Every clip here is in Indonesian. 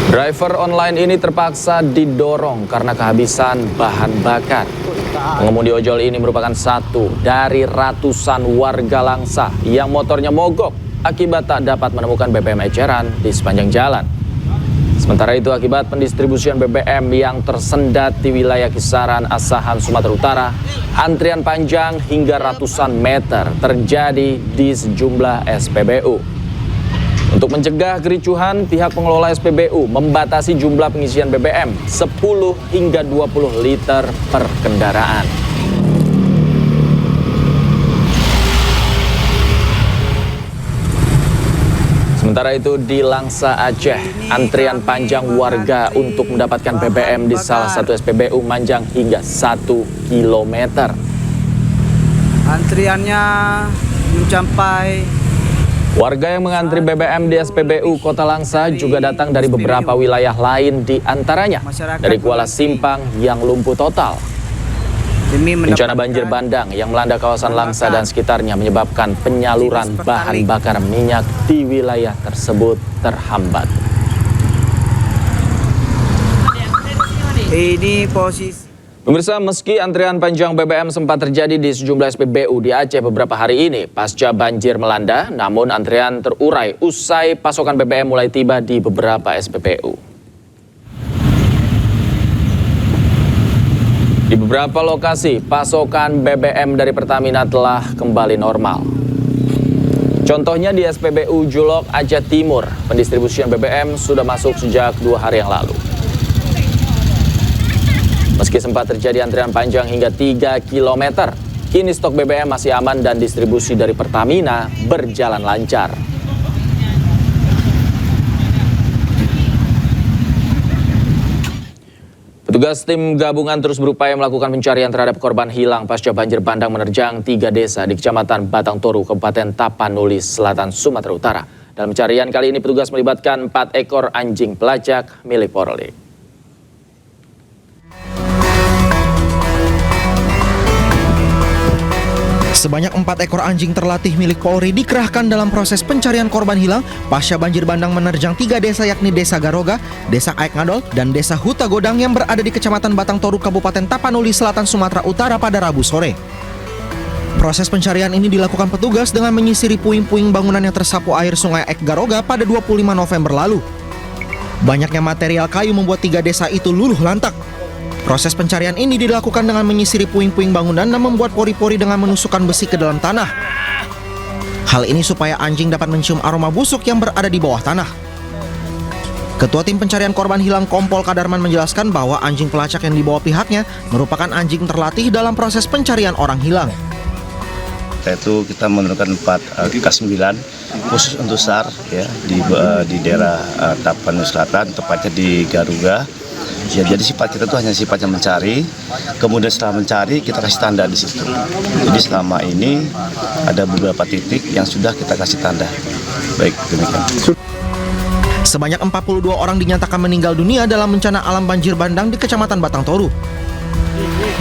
Driver online ini terpaksa didorong karena kehabisan bahan bakar. Pengemudi ojol ini merupakan satu dari ratusan warga Langsa yang motornya mogok akibat tak dapat menemukan BBM eceran di sepanjang jalan. Sementara itu, akibat pendistribusian BBM yang tersendat di wilayah kisaran Asahan, Sumatera Utara, antrian panjang hingga ratusan meter terjadi di sejumlah SPBU. Untuk mencegah kericuhan, pihak pengelola SPBU membatasi jumlah pengisian BBM 10 hingga 20 liter per kendaraan. Sementara itu di Langsa, Aceh, antrian panjang warga untuk mendapatkan BBM di salah satu SPBU manjang hingga 1 kilometer. Antriannya mencapai. Warga yang mengantri BBM di SPBU Kota Langsa juga datang dari beberapa wilayah lain, di antaranya dari Kuala Simpang yang lumpuh total. Bencana banjir bandang yang melanda kawasan Langsa dan sekitarnya menyebabkan penyaluran bahan bakar minyak di wilayah tersebut terhambat. Ini posisi. Pemirsa, meski antrian panjang BBM sempat terjadi di sejumlah SPBU di Aceh beberapa hari ini pasca banjir melanda, namun antrian terurai usai pasokan BBM mulai tiba di beberapa SPBU. Di beberapa lokasi, pasokan BBM dari Pertamina telah kembali normal. Contohnya di SPBU Julok, Aceh Timur, pendistribusian BBM sudah masuk sejak 2 hari yang lalu. Meski sempat terjadi antrian panjang hingga 3 km, kini stok BBM masih aman dan distribusi dari Pertamina berjalan lancar. Petugas tim gabungan terus berupaya melakukan pencarian terhadap korban hilang pasca banjir bandang menerjang 3 desa di Kecamatan Batang Toru, Kabupaten Tapanuli Selatan, Sumatera Utara. Dalam pencarian kali ini petugas melibatkan 4 ekor anjing pelacak milik Polri. Sebanyak 4 ekor anjing terlatih milik Polri dikerahkan dalam proses pencarian korban hilang pasca banjir bandang menerjang 3 desa, yakni Desa Garoga, Desa Aek Ngadol, dan Desa Huta Godang yang berada di Kecamatan Batang Toru, Kabupaten Tapanuli Selatan, Sumatera Utara pada Rabu sore. Proses pencarian ini dilakukan petugas dengan menyisiri puing-puing bangunan yang tersapu air Sungai Aek Garoga pada 25 November lalu. Banyaknya material kayu membuat 3 desa itu luluh lantak. Proses pencarian ini dilakukan dengan menyisiri puing-puing bangunan dan membuat pori-pori dengan menusukkan besi ke dalam tanah. Hal ini supaya anjing dapat mencium aroma busuk yang berada di bawah tanah. Ketua Tim Pencarian Korban Hilang Kompol Kadarman menjelaskan bahwa anjing pelacak yang dibawa pihaknya merupakan anjing terlatih dalam proses pencarian orang hilang. Itu kita menurunkan 4 K9 khusus untuk SAR ya, di daerah Tapanuli Selatan, tepatnya di Garuga. Ya, jadi sifat kita tuh hanya sifatnya mencari, kemudian setelah mencari kita kasih tanda di situ. Jadi selama ini ada beberapa titik yang sudah kita kasih tanda. Baik, demikian. Sebanyak 42 orang dinyatakan meninggal dunia dalam bencana alam banjir bandang di Kecamatan Batang Toru.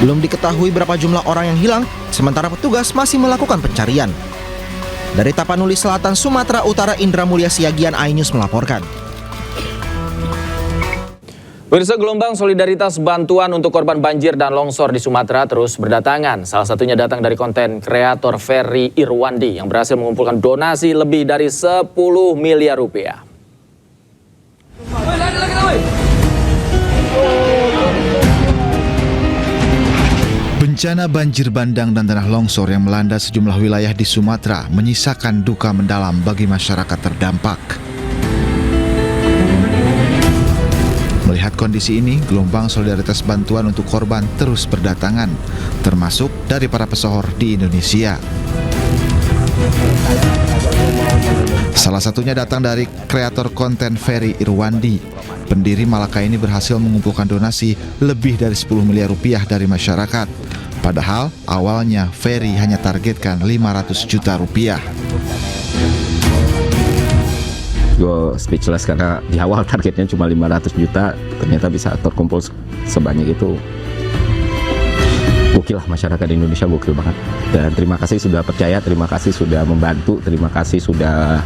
Belum diketahui berapa jumlah orang yang hilang, sementara petugas masih melakukan pencarian. Dari Tapanuli Selatan, Sumatera Utara, Indra Mulia Siagian, iNews melaporkan. Pemirsa, gelombang solidaritas bantuan untuk korban banjir dan longsor di Sumatera terus berdatangan. Salah satunya datang dari konten kreator Ferry Irwandi yang berhasil mengumpulkan donasi lebih dari 10 miliar rupiah. Bencana banjir bandang dan tanah longsor yang melanda sejumlah wilayah di Sumatera menyisakan duka mendalam bagi masyarakat terdampak. Melihat kondisi ini, gelombang solidaritas bantuan untuk korban terus berdatangan, termasuk dari para pesohor di Indonesia. Salah satunya datang dari kreator konten Ferry Irwandi. Pendiri Malaka ini berhasil mengumpulkan donasi lebih dari 10 miliar rupiah dari masyarakat. Padahal awalnya Ferry hanya targetkan 500 juta rupiah. Gue speechless karena di awal targetnya cuma 500 juta, ternyata bisa terkumpul sebanyak itu. Gokil lah, masyarakat Indonesia gokil banget. Dan terima kasih sudah percaya, terima kasih sudah membantu, terima kasih sudah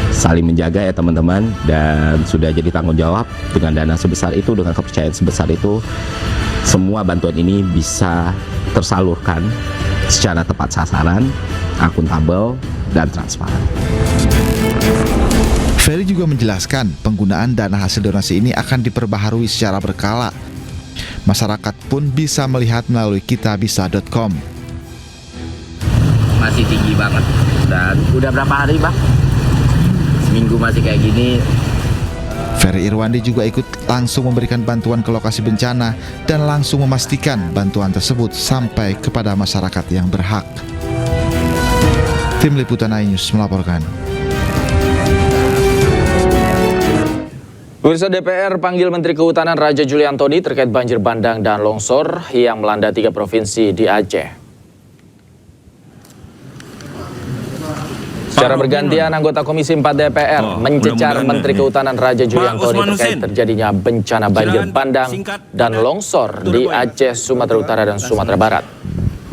saling menjaga ya teman-teman, dan sudah jadi tanggung jawab dengan dana sebesar itu, dengan kepercayaan sebesar itu, semua bantuan ini bisa tersalurkan secara tepat sasaran, akuntabel, dan transparan. Ferry juga menjelaskan penggunaan dana hasil donasi ini akan diperbaharui secara berkala. Masyarakat pun bisa melihat melalui kitabisa.com. Masih tinggi banget. Dan udah berapa hari, Bang? Seminggu masih kayak gini. Ferry Irwandi juga ikut langsung memberikan bantuan ke lokasi bencana dan langsung memastikan bantuan tersebut sampai kepada masyarakat yang berhak. Tim Liputan iNews melaporkan. Pemirsa, DPR panggil Menteri Kehutanan Raja Juli Antoni terkait banjir bandang dan longsor yang melanda 3 provinsi di Aceh. Secara bergantian, anggota Komisi 4 DPR mencecar Menteri Kehutanan Raja Juli Antoni terkait terjadinya bencana banjir bandang dan longsor di Aceh, Sumatera Utara, dan Sumatera Barat.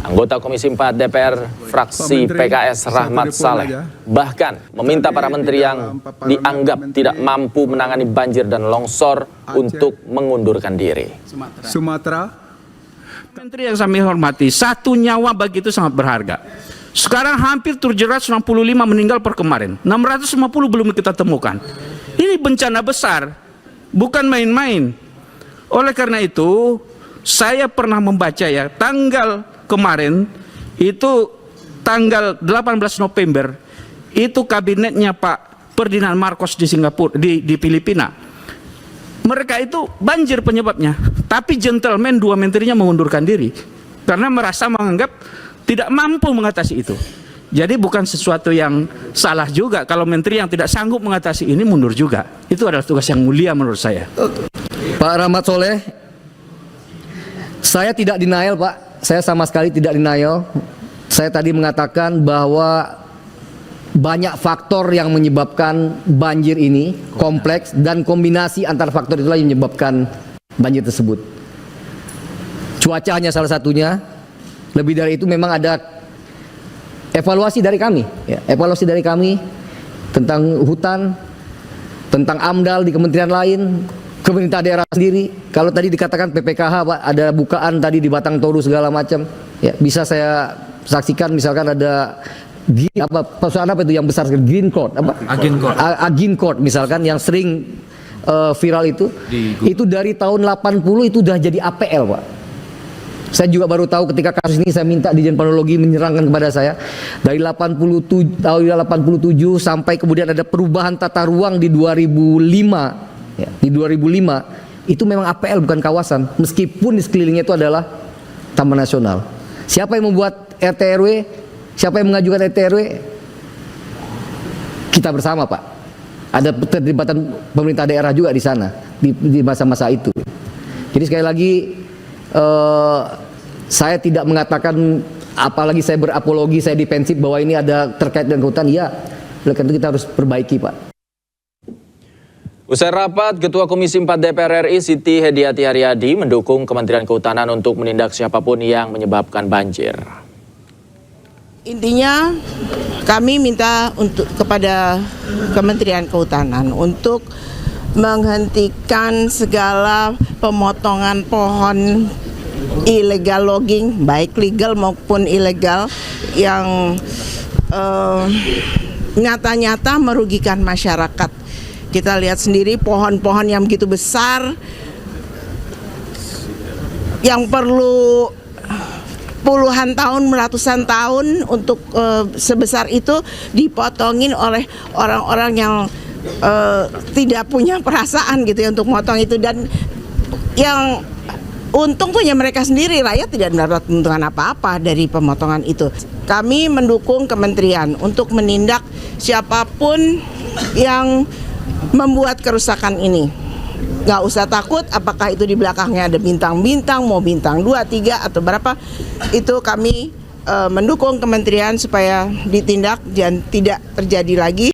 Anggota Komisi 4 DPR fraksi PKS Rahmat Saleh bahkan meminta para menteri yang dianggap tidak mampu menangani banjir dan longsor untuk mengundurkan diri. Sumatera. Menteri yang kami hormati, 1 nyawa bagi itu sangat berharga. Sekarang hampir 765 meninggal per kemarin, 650 belum kita temukan. Ini bencana besar, bukan main-main. Oleh karena itu, saya pernah membaca ya, tanggal kemarin itu tanggal 18 November itu kabinetnya Pak Ferdinand Marcos di Singapura, di Filipina. Mereka itu banjir penyebabnya, tapi gentleman 2 menterinya mengundurkan diri karena merasa menganggap tidak mampu mengatasi itu. Jadi bukan sesuatu yang salah juga kalau menteri yang tidak sanggup mengatasi ini mundur juga. Itu adalah tugas yang mulia menurut saya. Pak Rahmat Soleh, saya tidak denial Pak. Saya sama sekali tidak denial. Saya tadi mengatakan bahwa banyak faktor yang menyebabkan banjir ini kompleks dan kombinasi antara faktor itulah yang menyebabkan banjir tersebut. Cuaca hanya salah satunya. Lebih dari itu memang ada evaluasi dari kami, ya, evaluasi dari kami tentang hutan, tentang AMDAL di kementerian lain, pemerintah daerah sendiri. Kalau tadi dikatakan PPKH Pak, ada bukaan tadi di Batang Toru segala macam. Ya, bisa saya saksikan misalkan ada perusahaan apa itu yang besar sekali, Green Court apa? Agin Court misalkan yang sering viral itu dari tahun 80 itu udah jadi APL Pak. Saya juga baru tahu ketika kasus ini saya minta Dirjen Planologi menyerangkan kepada saya dari 87 sampai kemudian ada perubahan tata ruang di 2005. Ya, di 2005 itu memang APL bukan kawasan, meskipun di sekelilingnya itu adalah Taman Nasional. Siapa yang membuat RT RW? Siapa yang mengajukan RT RW? Kita bersama Pak. Ada keterlibatan pemerintah daerah juga di sana di masa-masa itu. Jadi sekali lagi saya tidak mengatakan, apalagi saya berapologi, saya defensif bahwa ini ada terkait dengan hutan. Ya, oleh karena itu kita harus perbaiki Pak. Usai rapat, Ketua Komisi 4 DPR RI Siti Hediati Haryadi mendukung Kementerian Kehutanan untuk menindak siapapun yang menyebabkan banjir. Intinya kami minta kepada Kementerian Kehutanan untuk menghentikan segala pemotongan pohon illegal logging, baik legal maupun ilegal, yang nyata-nyata merugikan masyarakat. Kita lihat sendiri pohon-pohon yang begitu besar yang perlu puluhan tahun, ratusan tahun untuk sebesar itu dipotongin oleh orang-orang yang tidak punya perasaan gitu ya untuk motong itu, dan yang untung tuh ya mereka sendiri, rakyat tidak mendapat keuntungan apa-apa dari pemotongan itu. Kami mendukung kementerian untuk menindak siapapun yang membuat kerusakan ini. Gak usah takut apakah itu di belakangnya ada bintang-bintang, mau bintang 2, 3 atau berapa. Itu kami mendukung kementerian supaya ditindak dan tidak terjadi lagi.